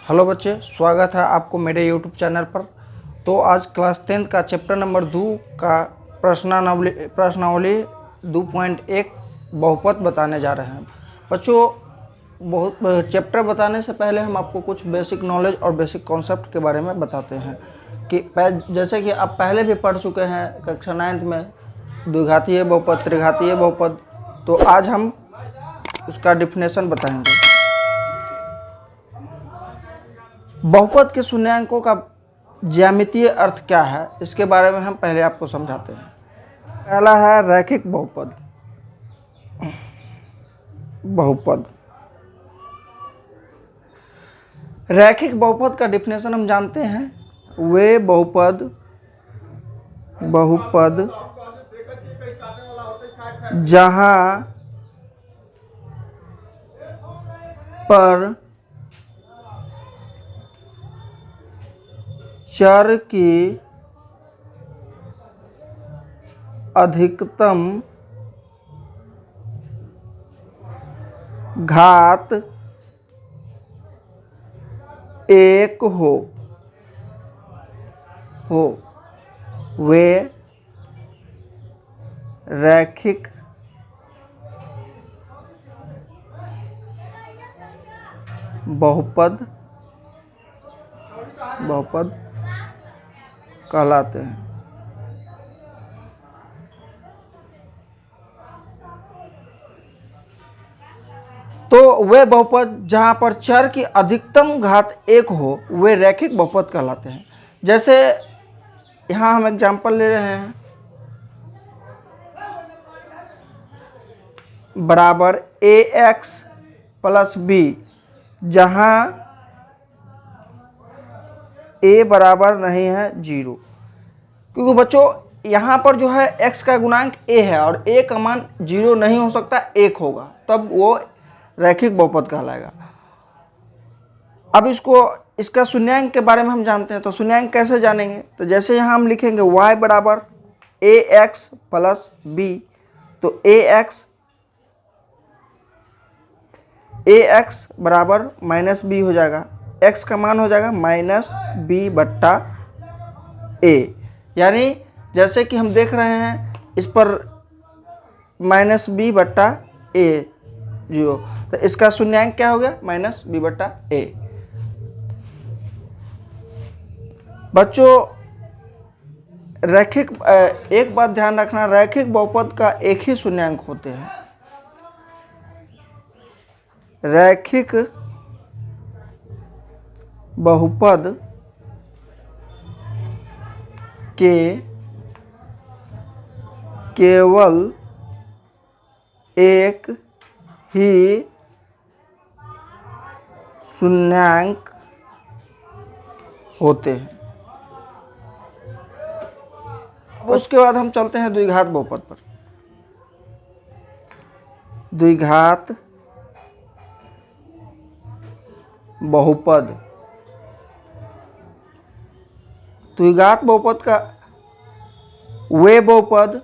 Hello बच्चे, स्वागत है आपको मेरे यूट्यूब चैनल पर। तो आज क्लास 10 का चैप्टर नंबर 2 का प्रश्नावली 2.1 बहुपद बताने जा रहे हैं। बच्चों, बहुत चैप्टर बताने से पहले हम आपको कुछ बेसिक नॉलेज और बेसिक कॉन्सेप्ट के बारे में बताते हैं कि जैसे कि आप पहले भी पढ़ चुके हैं कक्षा 9 में द्विघातीय बहुपद, त्रिघातीय बहुपद। तो आज हम उसका डिफिनेशन बताएंगे। बहुपद के शून्यांकों का ज्यामितीय अर्थ क्या है, इसके बारे में हम पहले आपको समझाते हैं। पहला है रैखिक बहुपद। रैखिक बहुपद का डिफिनेशन हम जानते हैं, वे बहुपद जहां पर चर की अधिकतम घात 1 हो वे रैखिक बहुपद कहलाते हैं। तो वे बहुपद जहां पर चर की अधिकतम घात 1 हो वे रैखिक बहुपद कहलाते हैं। जैसे यहां हम एग्जांपल ले रहे हैं, बराबर ax प्लस b, जहां a बराबर नहीं है 0। क्योंकि बच्चों यहाँ पर जो है x का गुणांक a है और a का मान 0 नहीं हो सकता, 1 होगा, तब वो रैखिक बहुपद कहलाएगा। अब इसका शून्यांक के बारे में हम जानते हैं। तो शून्यांक कैसे जानेंगे? तो जैसे यहाँ हम लिखेंगे y बराबर ax प्लस b, तो ax बराबर माइनस b हो जाएगा। x का मान हो जाएगा माइनस b बट्टा a। यानी जैसे कि हम देख रहे हैं इस पर माइनस b बट्टा a 0, तो इसका शून्यांक क्या हो गया? माइनस b बट्टा a। बच्चों रैखिक एक बात ध्यान रखना, रैखिक बहुपद का एक ही शून्यांक होते हैं। रैखिक बहुपद के केवल एक ही शून्यांक होते हैं। अब उसके बाद हम चलते हैं द्विघात बहुपद पर। द्विघात बहुपद, द्विघात बहुपद का वे बहुपद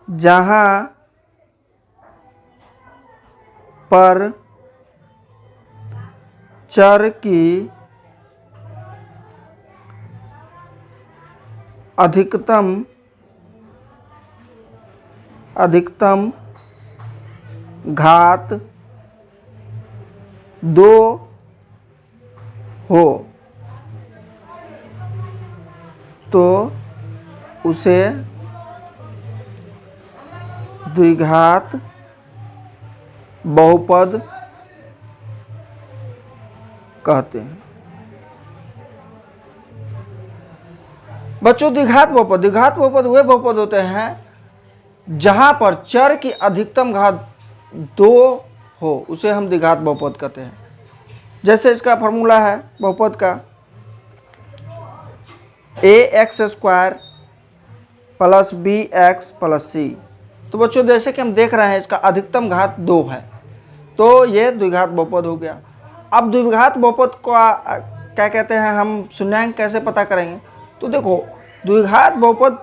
जहां पर चर की अधिकतम घात 2 हो तो उसे द्विघात बहुपद कहते हैं। बच्चों द्विघात बहुपद वे बहुपद होते हैं जहां पर चर की अधिकतम घात 2 हो, उसे हम द्विघात बहुपद कहते हैं। जैसे इसका फॉर्मूला है बहुपद का ax square plus bx plus c। तो बच्चों जैसे कि हम देख रहे हैं इसका अधिकतम घात 2 है, तो ये द्विघात बहुपद हो गया। अब द्विघात बहुपद को क्या कहते हैं, हम शून्यांक कैसे पता करेंगे? तो देखो द्विघात बहुपद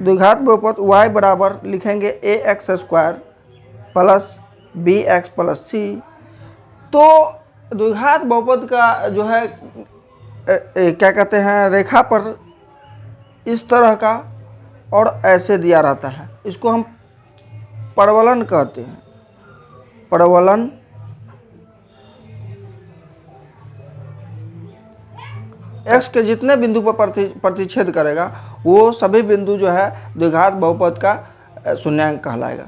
द्विघात बहुपद y बराबर लिखेंगे ax² plus bx plus c। तो द्विघात बहुपद का जो है क्या कहते हैं, रेखा पर इस तरह का और ऐसे दिया रहता है, इसको हम परवलन कहते हैं। परवलन x के जितने बिंदु पर प्रतिच्छेद करेगा वो सभी बिंदु जो है द्विघात बहुपद का शून्यांक कहलाएगा।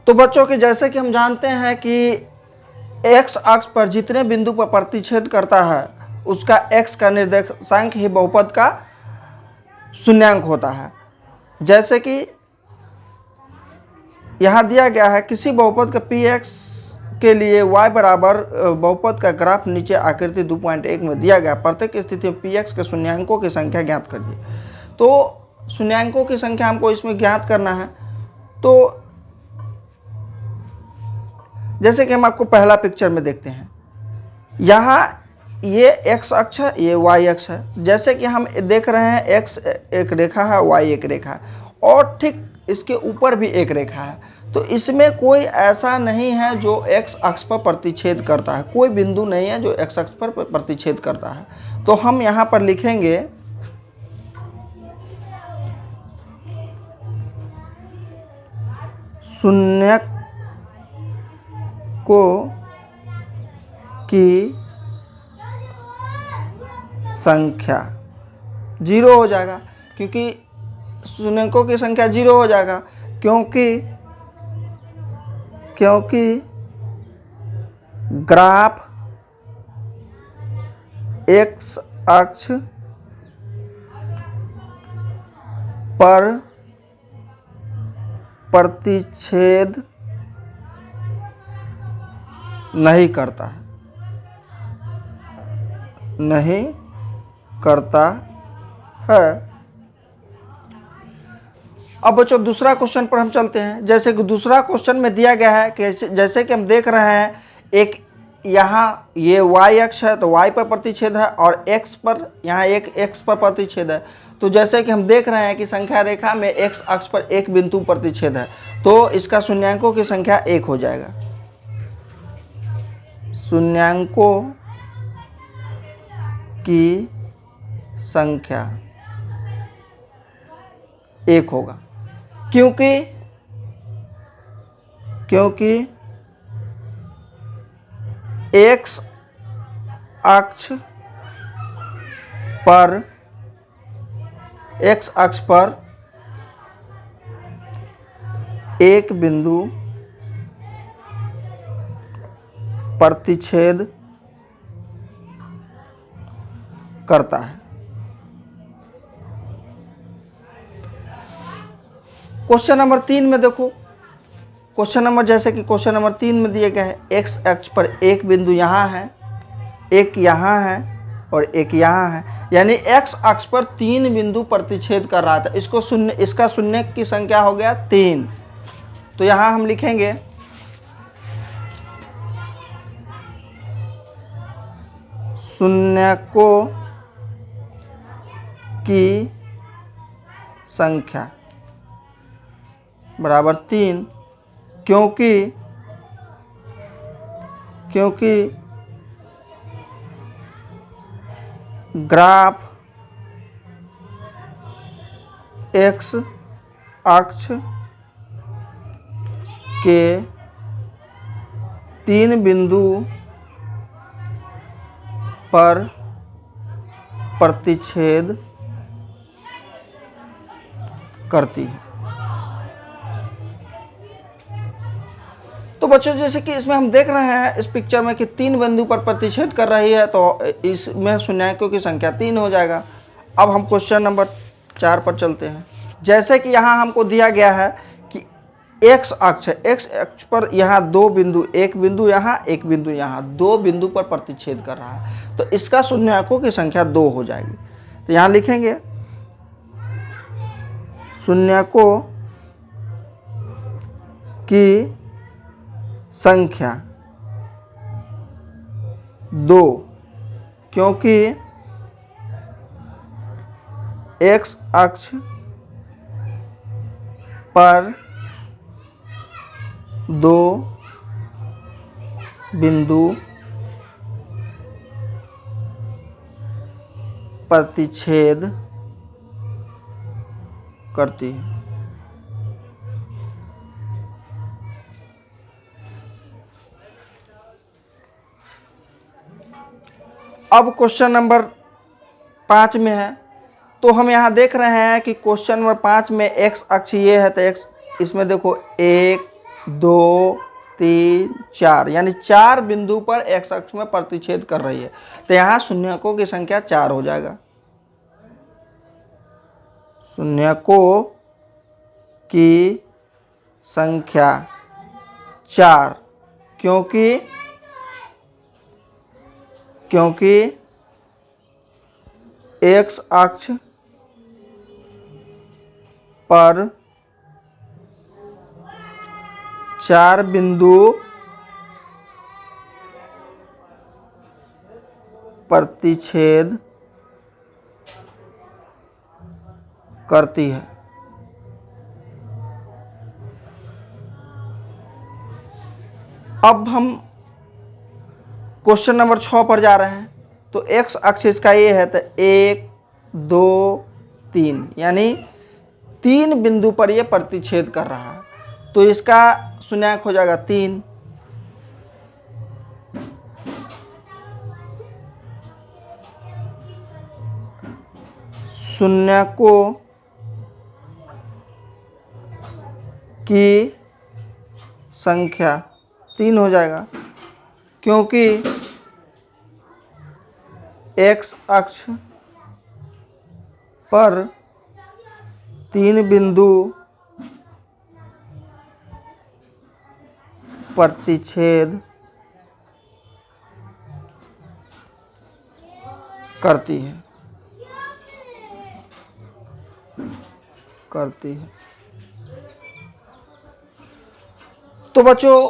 तो बच्चों के जैसे कि हम जानते हैं कि x अक्ष पर जितने बिंदु पर प्रतिच्छेद करता है उसका x का निर्देशांक ही बहुपद का शून्यांक होता है। जैसे कि यहाँ दिया गया है, किसी बहुपद का px के लिए y बराबर बहुपद का ग्राफ नीचे आकृति 2.1 में दिया गया। प्रत्येक स्थिति में px के शून्यांकों की संख्या ज्ञात करिए। तो शून्यांकों की संख्या हमको इसमें ज्ञात करना है। तो जैसे कि हम आपको पहला पिक्चर में देखते हैं, यहाँ ये x अक्ष है, ये y अक्ष है। जैसे कि हम देख रहे हैं x एक रेखा है, y एक रेखा है और ठीक इसके ऊपर भी एक रेखा है। तो इसमें कोई ऐसा नहीं है जो x अक्ष पर प्रतिच्छेद करता है, कोई बिंदु नहीं है जो x अक्ष पर प्रतिच्छेद करता है। तो हम यहाँ पर लिखेंगे शून्यकों की संख्या 0 हो जाएगा, क्योंकि शून्यकों की संख्या 0 हो जाएगा क्योंकि ग्राफ x अक्ष पर प्रतिच्छेद नहीं करता है। अब बच्चों दूसरा क्वेश्चन पर हम चलते हैं। जैसे कि दूसरा क्वेश्चन में दिया गया है कि जैसे कि हम देख रहे हैं, एक यहाँ ये y अक्ष है तो y पर प्रतिच्छेद है और x पर यहाँ एक x पर प्रतिच्छेद है। तो जैसे कि हम देख रहे हैं कि संख्या रेखा में x अक्ष पर एक बिंदु प्रतिच्छेद है, तो इसका शून्यांकों की संख्या 1 हो जाएगा। शून्यांकों की संख्या 1 होगा, क्योंकि x अक्ष पर एक बिंदु प्रतिच्छेद करता है। क्वेश्चन नंबर 3 में देखो, क्वेश्चन नंबर जैसे कि क्वेश्चन नंबर 3 में दिए गए हैं, x अक्ष पर एक बिंदु यहाँ है, एक यहाँ है और एक यहाँ है, यानी x अक्ष पर 3 बिंदु प्रतिच्छेद कर रहा था। इसका शून्य की संख्या हो गया 3। तो यहाँ हम लिखेंगे शून्यकों की संख्या बराबर 3, क्योंकि ग्राफ x अक्ष के 3 बिंदु पर प्रतिच्छेद करती है। तो बच्चों जैसे कि इसमें हम देख रहे हैं इस पिक्चर में कि 3 बिंदु पर प्रतिच्छेद कर रही है, तो इसमें शून्यकों की संख्या 3 हो जाएगा। अब हम क्वेश्चन नंबर 4 पर चलते हैं। जैसे कि यहाँ हमको दिया गया है कि x अक्ष है, x अक्ष पर यहाँ 2 बिंदु, एक बिंदु यहाँ, एक बिंदु यहाँ, 2 बिंदु पर प्रतिच्छेद कर रहा है, तो इसका शून्यकों की संख्या 2 हो जाएगी। तो यहाँ लिखेंगे शून्यकों की संख्या 2, क्योंकि x अक्ष पर दो बिंदु प्रतिच्छेद करती है। अब क्वेश्चन नंबर 5 में है, तो हम यहाँ देख रहे हैं कि क्वेश्चन नंबर 5 में एक्स अक्ष ये है, तो एक्स इसमें देखो 1 2 3 4 यानी 4 बिंदु पर एक्स अक्ष में प्रतिच्छेद कर रही है। तो यहाँ शून्यकों की संख्या 4 हो जाएगा, शून्यकों की संख्या 4, क्योंकि एक्स अक्ष पर 4 बिंदु प्रतिच्छेद करती है। अब हम क्वेश्चन नंबर 6 पर जा रहे हैं, तो एक्स अक्ष इसका ये है, तो 1 2 3 यानी 3 बिंदु पर ये प्रतिच्छेद कर रहा है, तो इसका शून्यक हो जाएगा 3। शून्यकों की संख्या 3 हो जाएगा, क्योंकि एक्स अक्ष पर 3 बिंदु प्रतिच्छेद करती है। तो बच्चों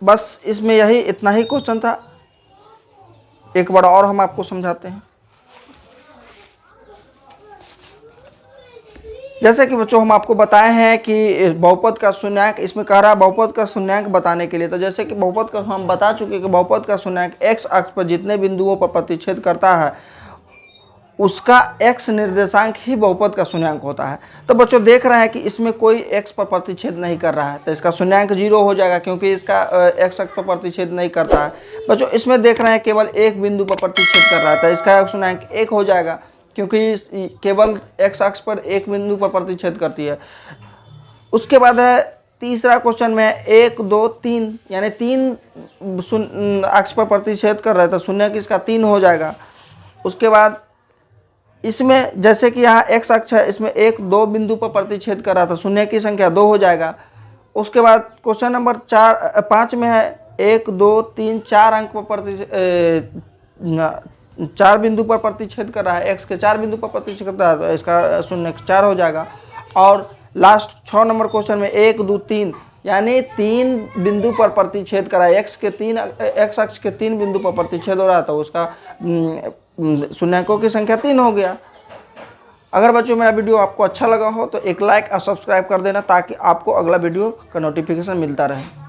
बस इसमें यही इतना ही क्वेश्चन था। एक बार और हम आपको समझाते हैं। जैसे कि बच्चों हम आपको बताए हैं कि बहुपद का शून्यक, इसमें कह रहा है बहुपद का शून्यक बताने के लिए, तो जैसे कि बहुपद का हम बता चुके हैं कि बहुपद का शून्यक एक्स अक्ष पर जितने बिंदुओं पर प्रतिच्छेद करता है उसका एक्स निर्देशांक ही बहुपद का शून्यक होता है। तो बच्चों देख रहे हैं कि इसमें कोई एक्स पर प्रतिच्छेद नहीं कर रहा है, तो इसका शून्यक 0 हो जाएगा, क्योंकि इसका एक्स अक्ष पर प्रतिच्छेद नहीं करता है। बच्चों इसमें देख रहे हैं केवल एक बिंदु पर प्रतिच्छेद कर रहा है, तो इसका शून्यक 1 हो जाएगा, क्योंकि केवल एक्स अक्ष पर एक बिंदु पर प्रतिच्छेद करती है। उसके बाद है तीसरा क्वेश्चन में 1 2 3 यानी 3 अक्ष पर प्रतिच्छेद कर रहा है, तो शून्यक इसका 3 हो जाएगा। उसके बाद इसमें जैसे कि यहाँ एक्स अक्ष है, इसमें 1 2 बिंदु पर प्रतिच्छेद कर रहा था, शून्य की संख्या 2 हो जाएगा। उसके बाद क्वेश्चन नंबर 5 में है 1 2 3 4 अंक पर 4 बिंदु पर प्रतिच्छेद कर रहा है, एक्स के 4 बिंदु पर प्रतिच्छेद कर रहा है, तो इसका शून्य 4 हो जाएगा। और लास्ट 6 नंबर क्वेश्चन में 1 2 3 यानी 3 बिंदु पर प्रतिच्छेद कर रहा है, एक्स अक्ष के 3 बिंदु पर प्रतिच्छेद हो रहा था, उसका शून्यकों की संख्या 3 हो गया। अगर बच्चों मेरा वीडियो आपको अच्छा लगा हो तो एक लाइक और सब्सक्राइब कर देना, ताकि आपको अगला वीडियो का नोटिफिकेशन मिलता रहे।